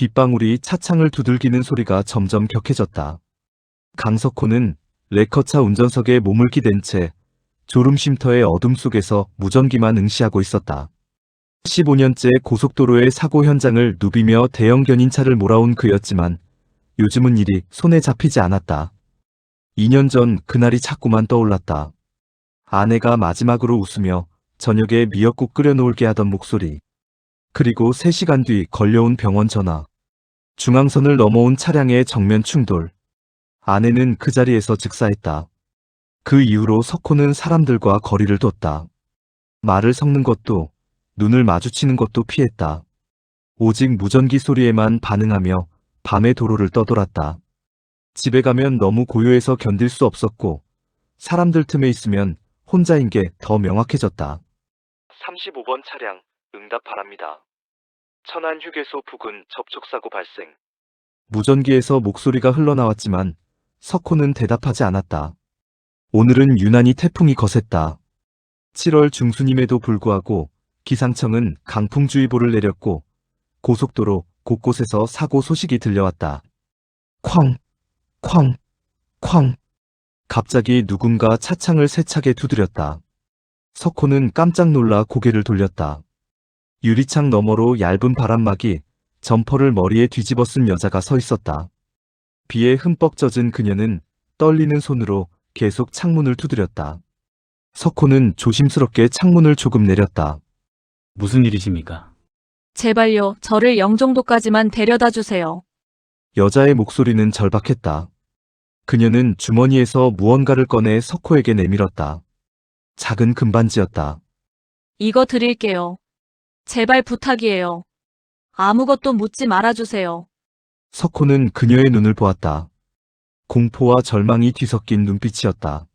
빗방울이 차창을 두들기는 소리가 점점 격해졌다. 강석호는 레커차 운전석에 몸을 기댄 채 졸음쉼터의 어둠 속에서 무전기만 응시하고 있었다. 15년째 고속도로의 사고 현장을 누비며 대형 견인차를 몰아온 그였지만 요즘은 일이 손에 잡히지 않았다. 2년 전 그날이 자꾸만 떠올랐다. 아내가 마지막으로 웃으며 저녁에 미역국 끓여놓을게 하던 목소리. 그리고 3시간 뒤 걸려온 병원 전화. 중앙선을 넘어온 차량의 정면 충돌. 아내는 그 자리에서 즉사했다. 그 이후로 석호는 사람들과 거리를 뒀다. 말을 섞는 것도 눈을 마주치는 것도 피했다. 오직 무전기 소리에만 반응하며 밤의 도로를 떠돌았다. 집에 가면 너무 고요해서 견딜 수 없었고 사람들 틈에 있으면 혼자인 게 더 명확해졌다. 35번 차량 응답 바랍니다. 천안 휴게소 부근 접촉사고 발생. 무전기에서 목소리가 흘러나왔지만 석호는 대답하지 않았다. 오늘은 유난히 태풍이 거셌다. 7월 중순임에도 불구하고 기상청은 강풍주의보를 내렸고 고속도로 곳곳에서 사고 소식이 들려왔다. 쾅! 쾅! 쾅! 갑자기 누군가 차창을 세차게 두드렸다. 석호는 깜짝 놀라 고개를 돌렸다. 유리창 너머로 얇은 바람막이 점퍼를 머리에 뒤집어 쓴 여자가 서 있었다. 비에 흠뻑 젖은 그녀는 떨리는 손으로 계속 창문을 두드렸다. 석호는 조심스럽게 창문을 조금 내렸다. 무슨 일이십니까? 제발요, 저를 영종도까지만 데려다 주세요. 여자의 목소리는 절박했다. 그녀는 주머니에서 무언가를 꺼내 석호에게 내밀었다. 작은 금반지였다. 이거 드릴게요. 제발 부탁이에요. 아무것도 묻지 말아주세요. 석호는 그녀의 눈을 보았다. 공포와 절망이 뒤섞인 눈빛이었다.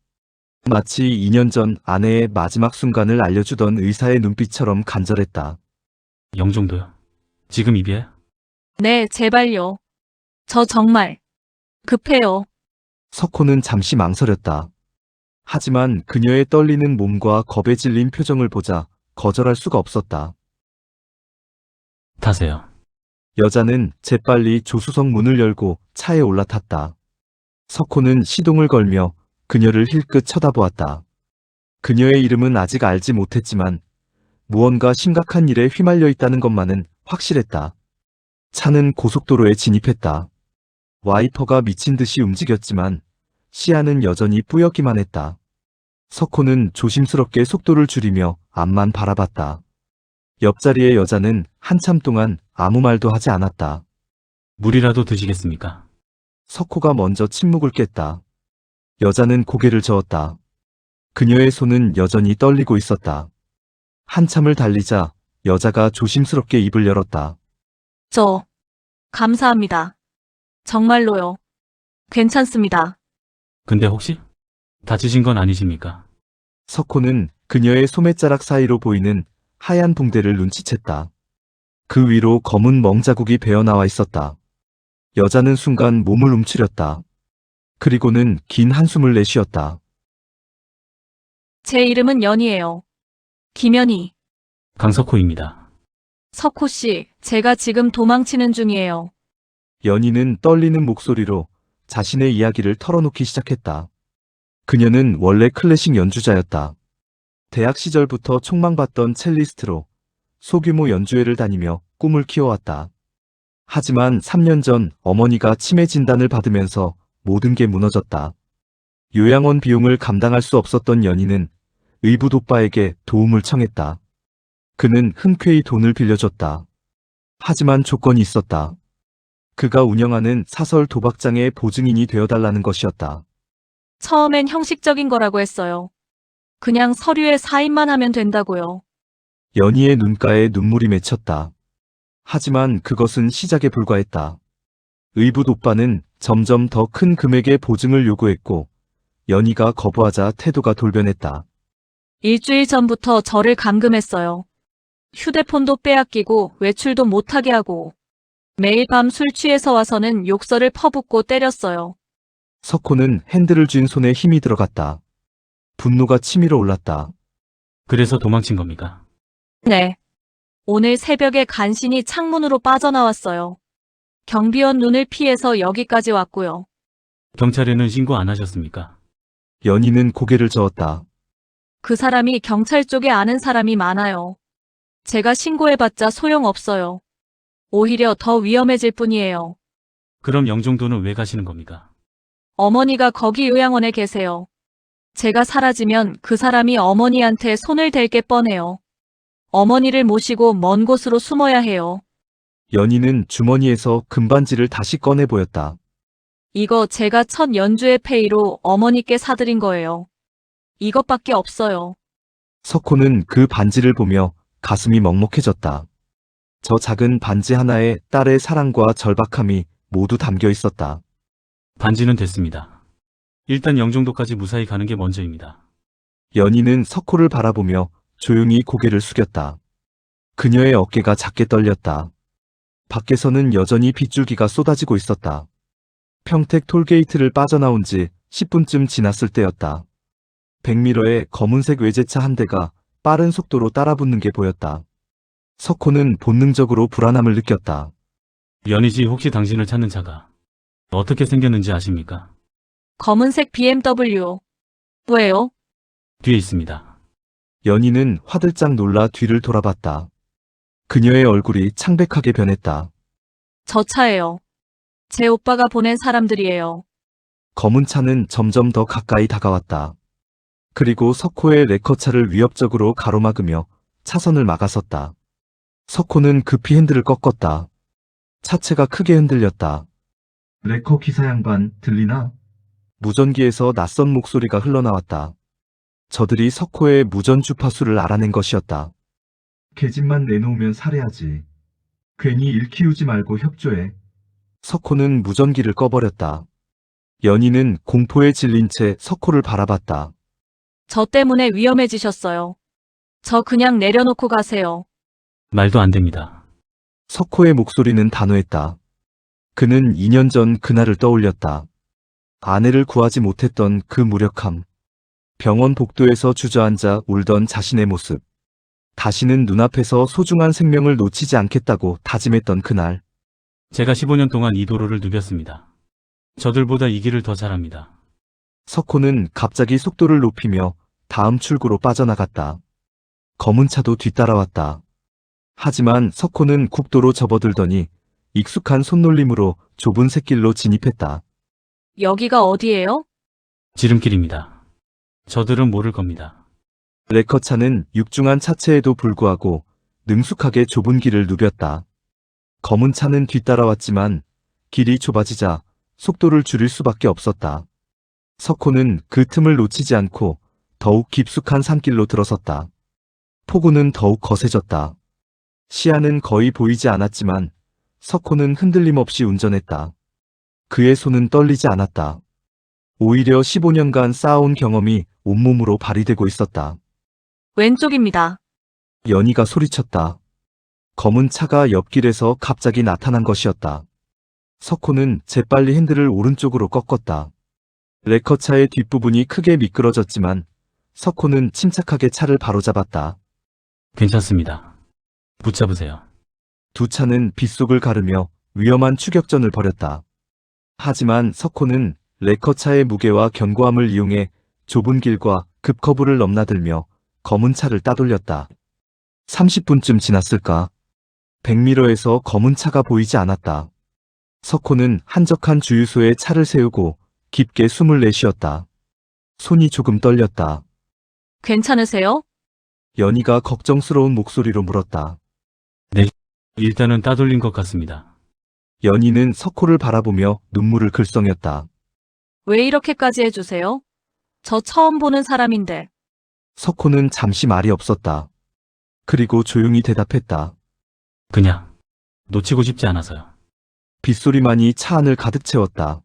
마치 2년 전 아내의 마지막 순간을 알려주던 의사의 눈빛처럼 간절했다. 영종도요? 지금 입이에요? 네, 제발요. 저 정말 급해요. 석호는 잠시 망설였다. 하지만 그녀의 떨리는 몸과 겁에 질린 표정을 보자 거절할 수가 없었다. 타세요. 여자는 재빨리 조수석 문을 열고 차에 올라탔다. 석호는 시동을 걸며 그녀를 힐끗 쳐다보았다. 그녀의 이름은 아직 알지 못했지만 무언가 심각한 일에 휘말려 있다는 것만은 확실했다. 차는 고속도로에 진입했다. 와이퍼가 미친 듯이 움직였지만 시야는 여전히 뿌옇기만 했다. 석호는 조심스럽게 속도를 줄이며 앞만 바라봤다. 옆자리의 여자는 한참 동안 아무 말도 하지 않았다. 물이라도 드시겠습니까? 석호가 먼저 침묵을 깼다. 여자는 고개를 저었다. 그녀의 손은 여전히 떨리고 있었다. 한참을 달리자 여자가 조심스럽게 입을 열었다. 감사합니다. 정말로요. 괜찮습니다. 근데 혹시 다치신 건 아니십니까? 석호는 그녀의 소매자락 사이로 보이는 하얀 붕대를 눈치챘다. 그 위로 검은 멍자국이 배어나와 있었다. 여자는 순간 몸을 움츠렸다. 그리고는 긴 한숨을 내쉬었다. 제 이름은 연희예요. 김연희. 강석호입니다. 석호 씨, 제가 지금 도망치는 중이에요. 연희는 떨리는 목소리로 자신의 이야기를 털어놓기 시작했다. 그녀는 원래 클래식 연주자였다. 대학 시절부터 촉망받던 첼리스트로 소규모 연주회를 다니며 꿈을 키워왔다. 하지만 3년 전 어머니가 치매 진단을 받으면서 모든 게 무너졌다. 요양원 비용을 감당할 수 없었던 연희는 의붓 오빠에게 도움을 청했다. 그는 흔쾌히 돈을 빌려줬다. 하지만 조건이 있었다. 그가 운영하는 사설 도박장의 보증인이 되어달라는 것이었다. 처음엔 형식적인 거라고 했어요. 그냥 서류에 사인만 하면 된다고요. 연희의 눈가에 눈물이 맺혔다. 하지만 그것은 시작에 불과했다. 의붓 오빠는 점점 더 큰 금액의 보증을 요구했고 연희가 거부하자 태도가 돌변했다. 일주일 전부터 저를 감금했어요. 휴대폰도 빼앗기고 외출도 못하게 하고 매일 밤 술 취해서 와서는 욕설을 퍼붓고 때렸어요. 석호는 핸들을 쥔 손에 힘이 들어갔다. 분노가 치밀어 올랐다. 그래서 도망친 겁니까? 네. 오늘 새벽에 간신히 창문으로 빠져나왔어요. 경비원 눈을 피해서 여기까지 왔고요. 경찰에는 신고 안 하셨습니까? 연희는 고개를 저었다. 그 사람이 경찰 쪽에 아는 사람이 많아요. 제가 신고해봤자 소용없어요. 오히려 더 위험해질 뿐이에요. 그럼 영종도는 왜 가시는 겁니까? 어머니가 거기 요양원에 계세요. 제가 사라지면 그 사람이 어머니한테 손을 댈 게 뻔해요. 어머니를 모시고 먼 곳으로 숨어야 해요. 연희는 주머니에서 금반지를 다시 꺼내 보였다. 이거 제가 첫 연주회 페이로 어머니께 사드린 거예요. 이것밖에 없어요. 석호는 그 반지를 보며 가슴이 먹먹해졌다. 저 작은 반지 하나에 딸의 사랑과 절박함이 모두 담겨 있었다. 반지는 됐습니다. 일단 영종도까지 무사히 가는 게 먼저입니다. 연희는 석호를 바라보며 조용히 고개를 숙였다. 그녀의 어깨가 작게 떨렸다. 밖에서는 여전히 빗줄기가 쏟아지고 있었다. 평택 톨게이트를 빠져나온 지 10분쯤 지났을 때였다. 백미러에 검은색 외제차 한 대가 빠른 속도로 따라붙는 게 보였다. 석호는 본능적으로 불안함을 느꼈다. 연희 씨 혹시 당신을 찾는 차가 어떻게 생겼는지 아십니까? 검은색 BMW. 왜요? 뒤에 있습니다. 연희는 화들짝 놀라 뒤를 돌아봤다. 그녀의 얼굴이 창백하게 변했다. 저 차예요. 제 오빠가 보낸 사람들이에요. 검은 차는 점점 더 가까이 다가왔다. 그리고 석호의 레커차를 위협적으로 가로막으며 차선을 막아섰다. 석호는 급히 핸들을 꺾었다. 차체가 크게 흔들렸다. 레커 기사 양반 들리나? 무전기에서 낯선 목소리가 흘러나왔다. 저들이 석호의 무전 주파수를 알아낸 것이었다. 계집만 내놓으면 살해하지. 괜히 일 키우지 말고 협조해. 석호는 무전기를 꺼버렸다. 연희는 공포에 질린 채 석호를 바라봤다. 저 때문에 위험해지셨어요. 저 그냥 내려놓고 가세요. 말도 안 됩니다. 석호의 목소리는 단호했다. 그는 2년 전 그날을 떠올렸다. 아내를 구하지 못했던 그 무력함. 병원 복도에서 주저앉아 울던 자신의 모습. 다시는 눈앞에서 소중한 생명을 놓치지 않겠다고 다짐했던 그날. 제가 15년 동안 이 도로를 누볐습니다. 저들보다 이 길을 더 잘합니다. 석호는 갑자기 속도를 높이며 다음 출구로 빠져나갔다. 검은 차도 뒤따라왔다. 하지만 석호는 국도로 접어들더니 익숙한 손놀림으로 좁은 샛길로 진입했다. 여기가 어디예요? 지름길입니다. 저들은 모를 겁니다. 레커차는 육중한 차체에도 불구하고 능숙하게 좁은 길을 누볐다. 검은 차는 뒤따라왔지만 길이 좁아지자 속도를 줄일 수밖에 없었다. 석호는 그 틈을 놓치지 않고 더욱 깊숙한 산길로 들어섰다. 폭우는 더욱 거세졌다. 시야는 거의 보이지 않았지만 석호는 흔들림 없이 운전했다. 그의 손은 떨리지 않았다. 오히려 15년간 쌓아온 경험이 온몸으로 발휘되고 있었다. 왼쪽입니다. 연희가 소리쳤다. 검은 차가 옆길에서 갑자기 나타난 것이었다. 석호는 재빨리 핸들을 오른쪽으로 꺾었다. 레커차의 뒷부분이 크게 미끄러졌지만 석호는 침착하게 차를 바로잡았다. 괜찮습니다. 붙잡으세요. 두 차는 빗속을 가르며 위험한 추격전을 벌였다. 하지만 석호는 레커차의 무게와 견고함을 이용해 좁은 길과 급커브를 넘나들며 검은 차를 따돌렸다. 30분쯤 지났을까? 백미러에서 검은 차가 보이지 않았다. 석호는 한적한 주유소에 차를 세우고 깊게 숨을 내쉬었다. 손이 조금 떨렸다. 괜찮으세요? 연희가 걱정스러운 목소리로 물었다. 일단은 따돌린 것 같습니다. 연희는 석호를 바라보며 눈물을 글썽였다. 왜 이렇게까지 해주세요? 저 처음 보는 사람인데. 석호는 잠시 말이 없었다. 그리고 조용히 대답했다. 그냥 놓치고 싶지 않아서요. 빗소리만이 차 안을 가득 채웠다.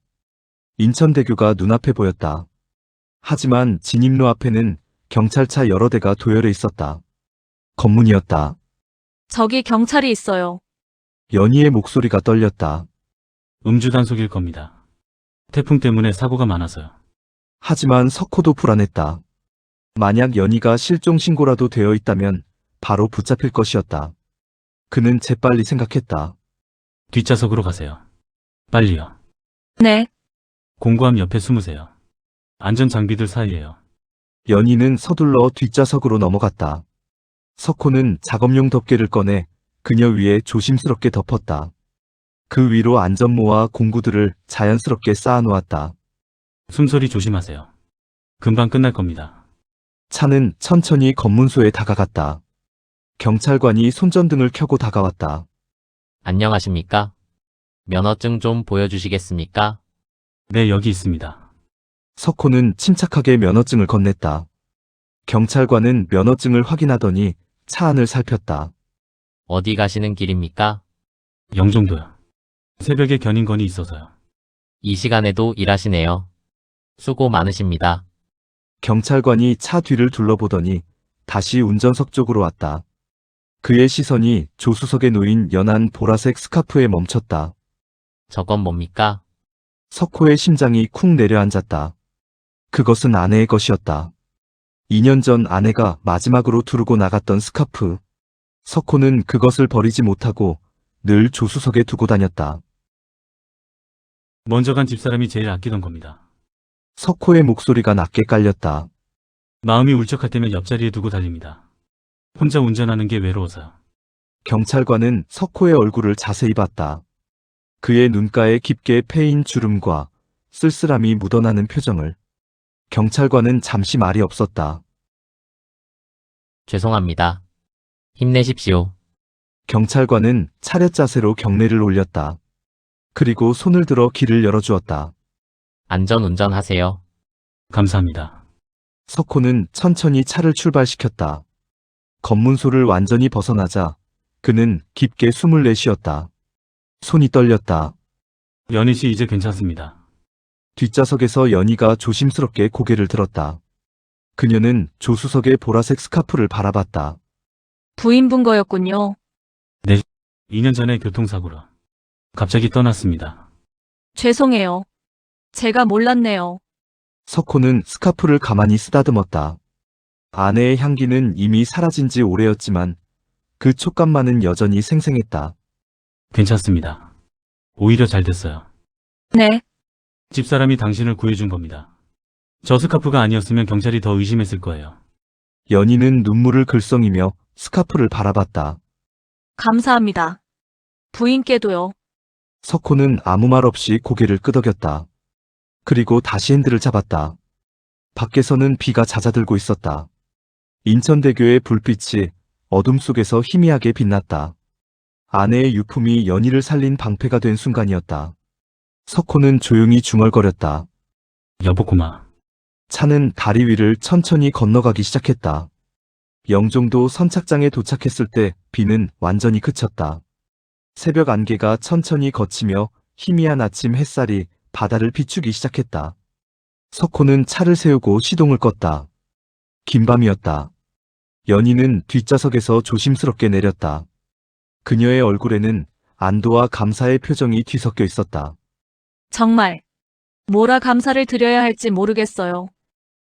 인천대교가 눈앞에 보였다. 하지만 진입로 앞에는 경찰차 여러 대가 도열해 있었다. 검문이었다. 저기 경찰이 있어요. 연희의 목소리가 떨렸다. 음주 단속일 겁니다. 태풍 때문에 사고가 많아서요. 하지만 석호도 불안했다. 만약 연희가 실종 신고라도 되어 있다면 바로 붙잡힐 것이었다. 그는 재빨리 생각했다. 뒷좌석으로 가세요. 빨리요. 네. 공구함 옆에 숨으세요. 안전장비들 사이에요. 연희는 서둘러 뒷좌석으로 넘어갔다. 석호는 작업용 덮개를 꺼내 그녀 위에 조심스럽게 덮었다. 그 위로 안전모와 공구들을 자연스럽게 쌓아놓았다. 숨소리 조심하세요. 금방 끝날 겁니다. 차는 천천히 검문소에 다가갔다. 경찰관이 손전등을 켜고 다가왔다. 안녕하십니까? 면허증 좀 보여주시겠습니까? 네, 여기 있습니다. 석호는 침착하게 면허증을 건넸다. 경찰관은 면허증을 확인하더니 차 안을 살폈다. 어디 가시는 길입니까? 영종도요. 새벽에 견인건이 있어서요. 이 시간에도 일하시네요. 수고 많으십니다. 경찰관이 차 뒤를 둘러보더니 다시 운전석 쪽으로 왔다. 그의 시선이 조수석에 놓인 연한 보라색 스카프에 멈췄다. 저건 뭡니까? 석호의 심장이 쿵 내려앉았다. 그것은 아내의 것이었다. 2년 전 아내가 마지막으로 두르고 나갔던 스카프. 석호는 그것을 버리지 못하고 늘 조수석에 두고 다녔다. 먼저 간 집사람이 제일 아끼던 겁니다. 석호의 목소리가 낮게 깔렸다. 마음이 울적할 때면 옆자리에 두고 달립니다. 혼자 운전하는 게 외로워서요. 경찰관은 석호의 얼굴을 자세히 봤다. 그의 눈가에 깊게 패인 주름과 쓸쓸함이 묻어나는 표정을. 경찰관은 잠시 말이 없었다. 죄송합니다. 힘내십시오. 경찰관은 차렷 자세로 경례를 올렸다. 그리고 손을 들어 길을 열어주었다. 안전 운전하세요. 감사합니다. 석호는 천천히 차를 출발시켰다. 검문소를 완전히 벗어나자 그는 깊게 숨을 내쉬었다. 손이 떨렸다. 연희 씨 이제 괜찮습니다. 뒷좌석에서 연희가 조심스럽게 고개를 들었다. 그녀는 조수석의 보라색 스카프를 바라봤다. 부인분 거였군요. 2년 전에 교통사고로 갑자기 떠났습니다. 죄송해요. 제가 몰랐네요. 석호는 스카프를 가만히 쓰다듬었다. 아내의 향기는 이미 사라진 지 오래였지만 그 촉감만은 여전히 생생했다. 괜찮습니다. 오히려 잘 됐어요. 네. 집사람이 당신을 구해준 겁니다. 저 스카프가 아니었으면 경찰이 더 의심했을 거예요. 연희는 눈물을 글썽이며 스카프를 바라봤다. 감사합니다. 부인께도요. 석호는 아무 말 없이 고개를 끄덕였다. 그리고 다시 핸들을 잡았다. 밖에서는 비가 잦아들고 있었다. 인천대교의 불빛이 어둠 속에서 희미하게 빛났다. 아내의 유품이 연희를 살린 방패가 된 순간이었다. 석호는 조용히 중얼거렸다. 여보 고마. 차는 다리 위를 천천히 건너가기 시작했다. 영종도 선착장에 도착했을 때 비는 완전히 그쳤다. 새벽 안개가 천천히 걷히며 희미한 아침 햇살이 바다를 비추기 시작했다. 석호는 차를 세우고 시동을 껐다. 긴 밤이었다. 연희는 뒷좌석에서 조심스럽게 내렸다. 그녀의 얼굴에는 안도와 감사의 표정이 뒤섞여 있었다. 정말 뭐라 감사를 드려야 할지 모르겠어요.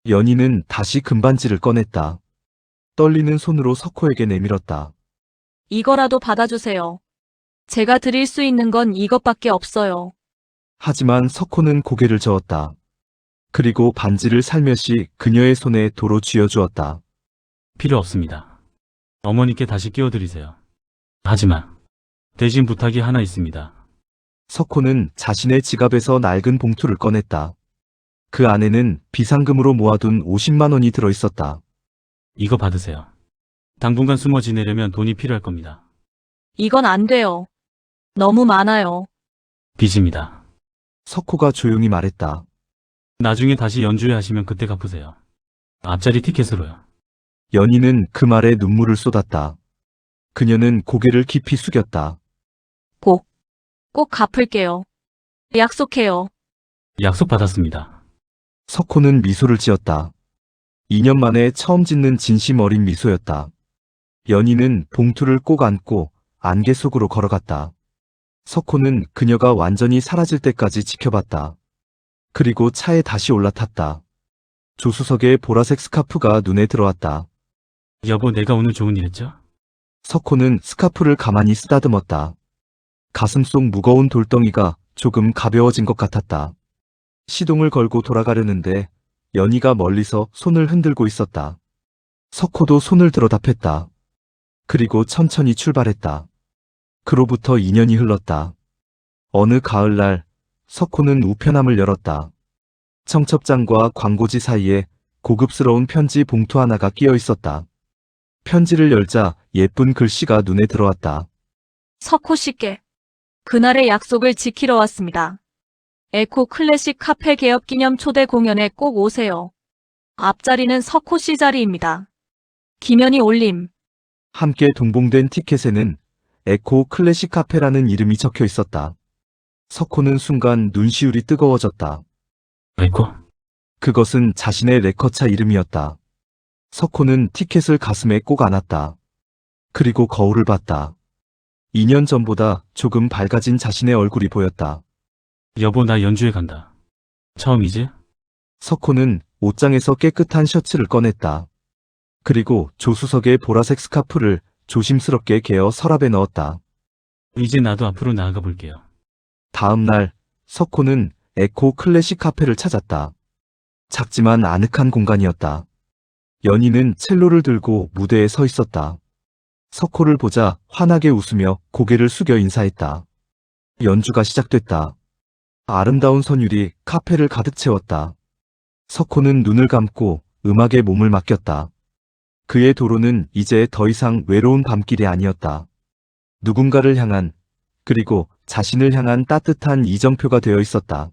연희는 다시 금반지를 꺼냈다. 떨리는 손으로 석호에게 내밀었다. 이거라도 받아주세요. 제가 드릴 수 있는 건 이것밖에 없어요. 하지만 석호는 고개를 저었다. 그리고 반지를 살며시 그녀의 손에 도로 쥐어주었다. 필요 없습니다. 어머니께 다시 끼워드리세요. 하지만 대신 부탁이 하나 있습니다. 석호는 자신의 지갑에서 낡은 봉투를 꺼냈다. 그 안에는 비상금으로 모아둔 50만 원이 들어있었다. 이거 받으세요. 당분간 숨어 지내려면 돈이 필요할 겁니다. 이건 안 돼요. 너무 많아요. 빚입니다. 석호가 조용히 말했다. 나중에 다시 연주회 하시면 그때 갚으세요. 앞자리 티켓으로요. 연희는 그 말에 눈물을 쏟았다. 그녀는 고개를 깊이 숙였다. 꼭 갚을게요. 약속해요. 약속 받았습니다. 석호는 미소를 지었다. 2년 만에 처음 짓는 진심 어린 미소였다. 연희는 봉투를 꼭 안고 안개 속으로 걸어갔다. 석호는 그녀가 완전히 사라질 때까지 지켜봤다. 그리고 차에 다시 올라탔다. 조수석에 보라색 스카프가 눈에 들어왔다. 여보, 내가 오늘 좋은 일 했죠? 석호는 스카프를 가만히 쓰다듬었다. 가슴 속 무거운 돌덩이가 조금 가벼워진 것 같았다. 시동을 걸고 돌아가려는데 연희가 멀리서 손을 흔들고 있었다. 석호도 손을 들어 답했다. 그리고 천천히 출발했다. 그로부터 2년이 흘렀다. 어느 가을날 석호는 우편함을 열었다. 청첩장과 광고지 사이에 고급스러운 편지 봉투 하나가 끼어 있었다. 편지를 열자 예쁜 글씨가 눈에 들어왔다. 석호 씨께 그날의 약속을 지키러 왔습니다. 에코 클래식 카페 개업 기념 초대 공연에 꼭 오세요. 앞자리는 석호 씨 자리입니다. 김연희 올림. 함께 동봉된 티켓에는 에코 클래식 카페라는 이름이 적혀 있었다. 석호는 순간 눈시울이 뜨거워졌다. 에코? 그것은 자신의 레커차 이름이었다. 석호는 티켓을 가슴에 꼭 안았다. 그리고 거울을 봤다. 2년 전보다 조금 밝아진 자신의 얼굴이 보였다. 여보, 나 연주회 간다. 처음이지? 석호는 옷장에서 깨끗한 셔츠를 꺼냈다. 그리고 조수석의 보라색 스카프를 조심스럽게 개어 서랍에 넣었다. 이제 나도 앞으로 나아가 볼게요. 다음 날 석호는 에코 클래식 카페를 찾았다. 작지만 아늑한 공간이었다. 연희는 첼로를 들고 무대에 서 있었다. 석호를 보자 환하게 웃으며 고개를 숙여 인사했다. 연주가 시작됐다. 아름다운 선율이 카페를 가득 채웠다. 석호는 눈을 감고 음악에 몸을 맡겼다. 그의 도로는 이제 더 이상 외로운 밤길이 아니었다. 누군가를 향한, 그리고 자신을 향한 따뜻한 이정표가 되어 있었다.